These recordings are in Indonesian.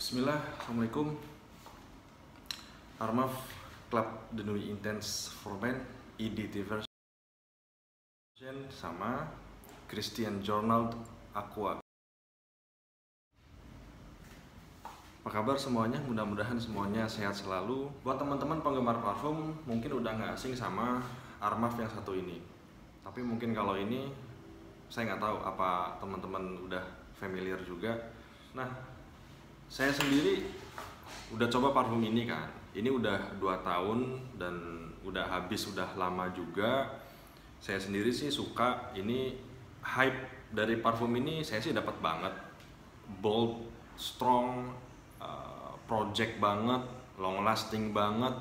Bismillah, Assalamualaikum. Armaf Club de Nuit Intense for Men EDT version sama Christian Journal Aqua. Apa kabar semuanya? Mudah-mudahan semuanya sehat selalu. Buat teman-teman penggemar parfum mungkin udah nggak asing sama Armaf yang satu ini. Tapi mungkin kalau ini saya nggak tahu apa teman-teman udah familiar juga. Nah, saya sendiri udah coba parfum ini kan. Ini udah 2 tahun dan udah habis, udah lama juga. Saya sendiri sih suka. Ini hype dari parfum ini saya sih dapat banget. Bold, strong, project banget, long lasting banget,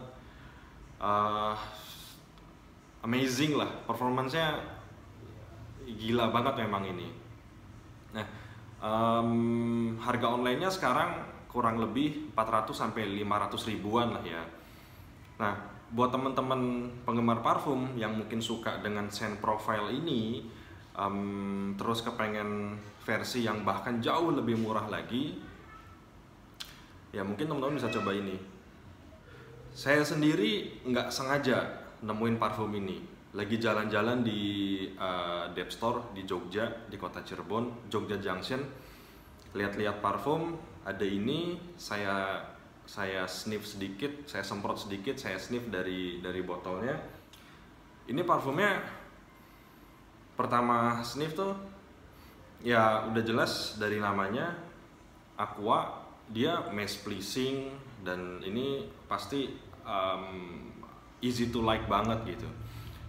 amazing lah. Performance-nya gila banget memang ini. Nah, harga online-nya sekarang kurang lebih 400 sampai 500 ribuan lah ya. Nah, buat teman-teman penggemar parfum yang mungkin suka dengan scent profile ini, terus kepengen versi yang bahkan jauh lebih murah lagi, ya mungkin teman-teman bisa coba ini. Saya sendiri nggak sengaja nemuin parfum ini. Lagi jalan-jalan di Dep Store di Jogja, di kota Cirebon, Jogja Junction. Lihat-lihat parfum, ada ini, saya sniff sedikit, saya semprot sedikit, saya sniff dari botolnya. Ini parfumnya pertama sniff tuh ya udah jelas dari namanya Aqua, dia mass pleasing dan ini pasti easy to like banget gitu.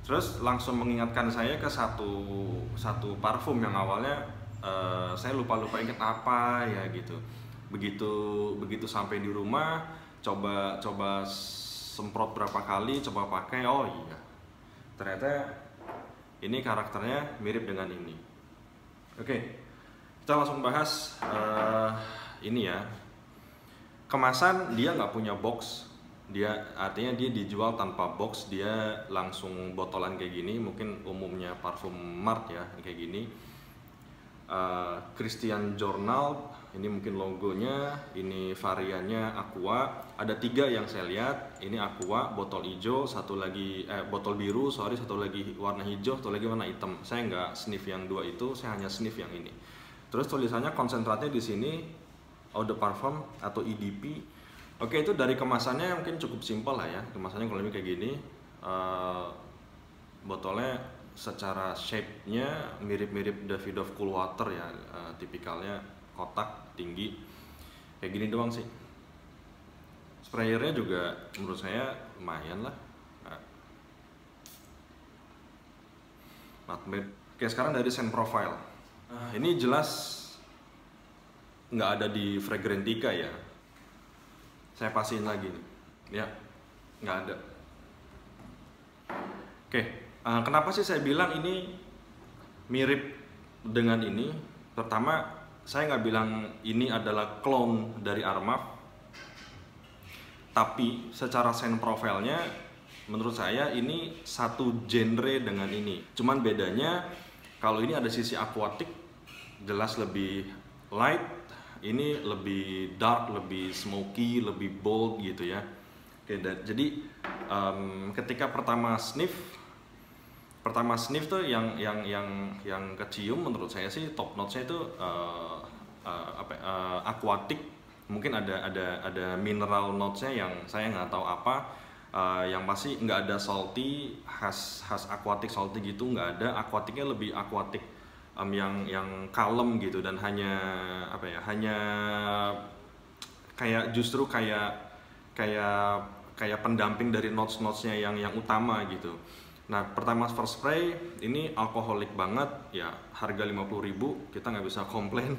Terus langsung mengingatkan saya ke satu parfum yang awalnya saya lupa ingat apa ya gitu. Begitu sampai di rumah, coba semprot berapa kali, coba pakai, oh iya, ternyata ini karakternya mirip dengan ini. Oke, kita langsung bahas ini ya. Kemasan dia nggak punya box. Artinya dia dijual tanpa box, dia langsung botolan kayak gini. Mungkin umumnya parfum Mart ya kayak gini. Christian Journal, ini mungkin logonya, ini variannya Aqua. Ada 3 yang saya lihat. Ini Aqua, botol hijau, satu lagi botol biru, satu lagi warna hijau, satu lagi warna hitam. Saya nggak sniff yang 2 itu, saya hanya sniff yang ini. Terus tulisannya konsentratnya di sini Eau de Parfum atau EDP. Oke, itu dari kemasannya mungkin cukup simpel lah ya. Kemasannya kalau lebih kayak gini, botolnya secara shape-nya mirip-mirip Davidoff Cool Water ya, tipikalnya kotak tinggi kayak gini doang sih. Sprayernya juga menurut saya lumayan lah. Not bad. Oke, sekarang dari scent profile. Ini jelas nggak ada di Fragrantica ya. Saya pastiin lagi nih, ya nggak ada. Oke, kenapa sih saya bilang ini mirip dengan ini? Pertama, saya nggak bilang ini adalah clone dari Armaf, tapi secara scent profile-nya menurut saya ini satu genre dengan ini. Cuman bedanya kalau ini ada sisi aquatic, jelas lebih light. Ini lebih dark, lebih smoky, lebih bold gitu ya. Oke, jadi ketika pertama sniff tuh yang kecium menurut saya sih top notes-nya itu aquatic. Mungkin ada mineral notes-nya yang saya nggak tahu apa. Yang pasti nggak ada salty, khas aquatic salty gitu, nggak ada. Aquaticnya lebih aquatic. Yang kalem gitu dan hanya justru kayak pendamping dari notes-nya yang utama gitu. Nah, pertama first spray ini alkoholik banget ya, harga 50.000 kita nggak bisa komplain.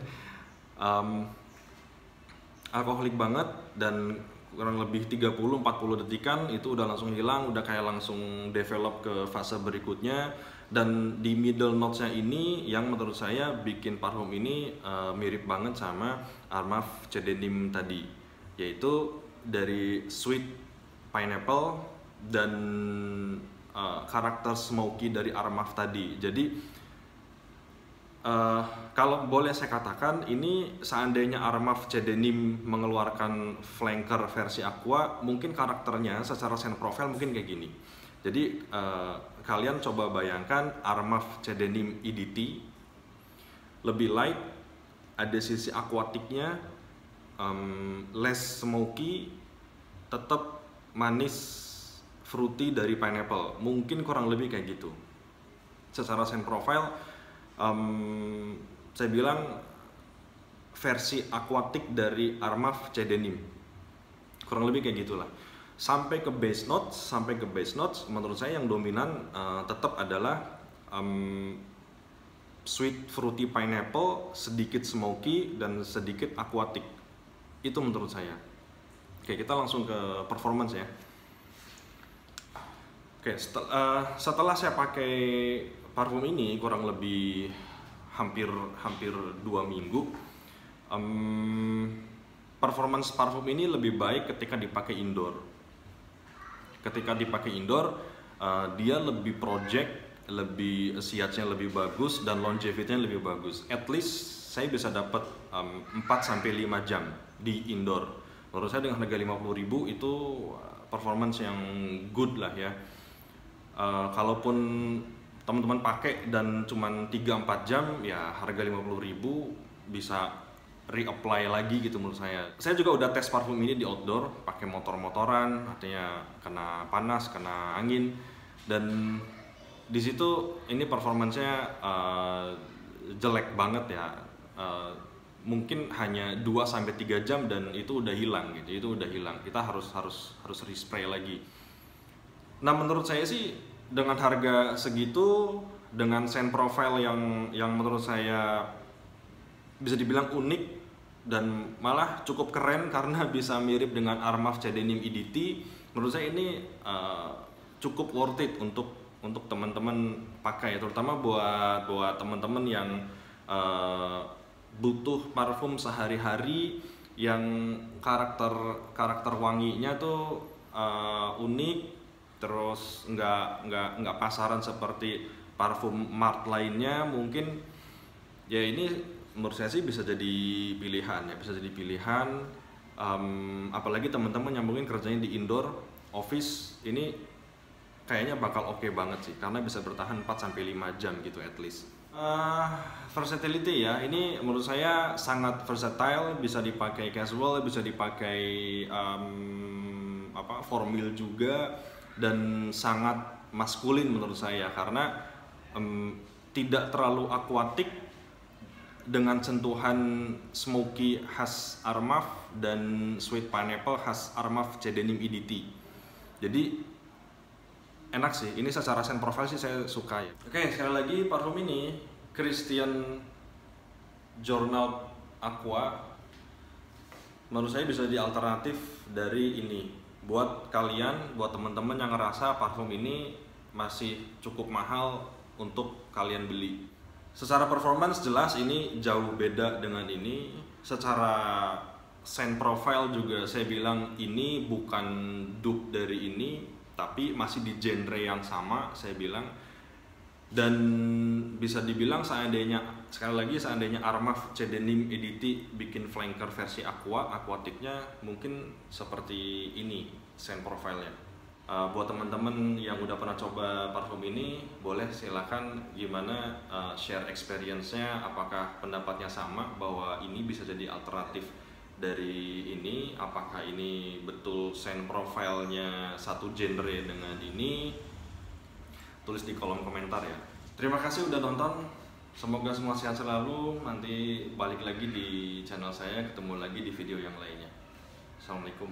Alkoholik banget dan kurang lebih 30-40 detikan itu udah langsung hilang, udah kayak langsung develop ke fase berikutnya. Dan di middle notes-nya ini yang menurut saya bikin parfum ini mirip banget sama Armaf Cedenim tadi, yaitu dari sweet pineapple dan karakter smoky dari Armaf tadi. Jadi Kalau boleh saya katakan, ini seandainya Armaf C Denim mengeluarkan flanker versi Aqua, mungkin karakternya secara scent profile mungkin kayak gini. Jadi kalian coba bayangkan Armaf C Denim EDT lebih light, ada sisi aquatiknya, less smoky, tetap manis, fruity dari pineapple. Mungkin kurang lebih kayak gitu. Secara scent profile, saya bilang versi aquatic dari Armaf C Denim. Kurang lebih kayak gitulah. Sampai ke base notes, menurut saya yang dominan tetap adalah sweet fruity pineapple, sedikit smoky dan sedikit aquatic. Itu menurut saya. Oke, kita langsung ke performance ya. Oke, setelah saya pakai parfum ini kurang lebih hampir 2 minggu, performance parfum ini lebih baik ketika dipakai indoor. Ketika dipakai indoor, dia lebih project, lebih siatnya lebih bagus dan longevity-nya lebih bagus. At least saya bisa dapat 4-5 jam di indoor. Menurut saya dengan harga 50.000 itu performance yang good lah ya. Kalaupun teman-teman pakai dan cuman 3-4 jam, ya harga 50.000 bisa reapply lagi gitu menurut saya. Saya juga udah tes parfum ini di outdoor, pakai motor-motoran, artinya kena panas, kena angin, dan di situ ini performancenya jelek banget ya. Mungkin hanya 2-3 jam dan itu udah hilang gitu. Itu udah hilang. Kita harus respray lagi. Nah, menurut saya sih dengan harga segitu, dengan scent profile yang menurut saya bisa dibilang unik dan malah cukup keren karena bisa mirip dengan Armaf C Denim EDT, menurut saya ini cukup worth it untuk teman-teman pakai, terutama buat teman-teman yang butuh parfum sehari-hari yang karakter wanginya tuh unik, terus nggak pasaran seperti parfum mart lainnya. Mungkin ya ini menurut saya sih bisa jadi pilihan ya, apalagi teman-teman yang mungkin kerjanya di indoor office, ini kayaknya bakal oke banget sih karena bisa bertahan 4-5 jam gitu at least. Versatility ya, ini menurut saya sangat versatile, bisa dipakai casual, bisa dipakai formal juga, dan sangat maskulin menurut saya karena tidak terlalu aquatic dengan sentuhan smoky khas Armaf dan sweet pineapple khas Armaf C Denim EDT. Jadi enak sih, ini secara scent profile sih saya suka ya. Oke, sekali lagi parfum ini Christian Journal Aqua menurut saya bisa jadi alternatif dari ini buat kalian, buat teman-teman yang ngerasa parfum ini masih cukup mahal untuk kalian beli. Secara performance jelas ini jauh beda dengan ini. Secara scent profile juga saya bilang ini bukan dupe dari ini, tapi masih di genre yang sama saya bilang. Dan bisa dibilang seandainya Armaf C Denim EDT bikin flanker versi aquatiknya mungkin seperti ini scent profile-nya. Buat teman-teman yang udah pernah coba parfum ini, boleh silahkan gimana share experience-nya, apakah pendapatnya sama bahwa ini bisa jadi alternatif dari ini, apakah ini betul scent profile-nya satu genre dengan ini. Tulis di kolom komentar ya. Terima kasih udah nonton, semoga semua sehat selalu. Nanti balik lagi di channel saya, ketemu lagi di video yang lainnya. Assalamualaikum.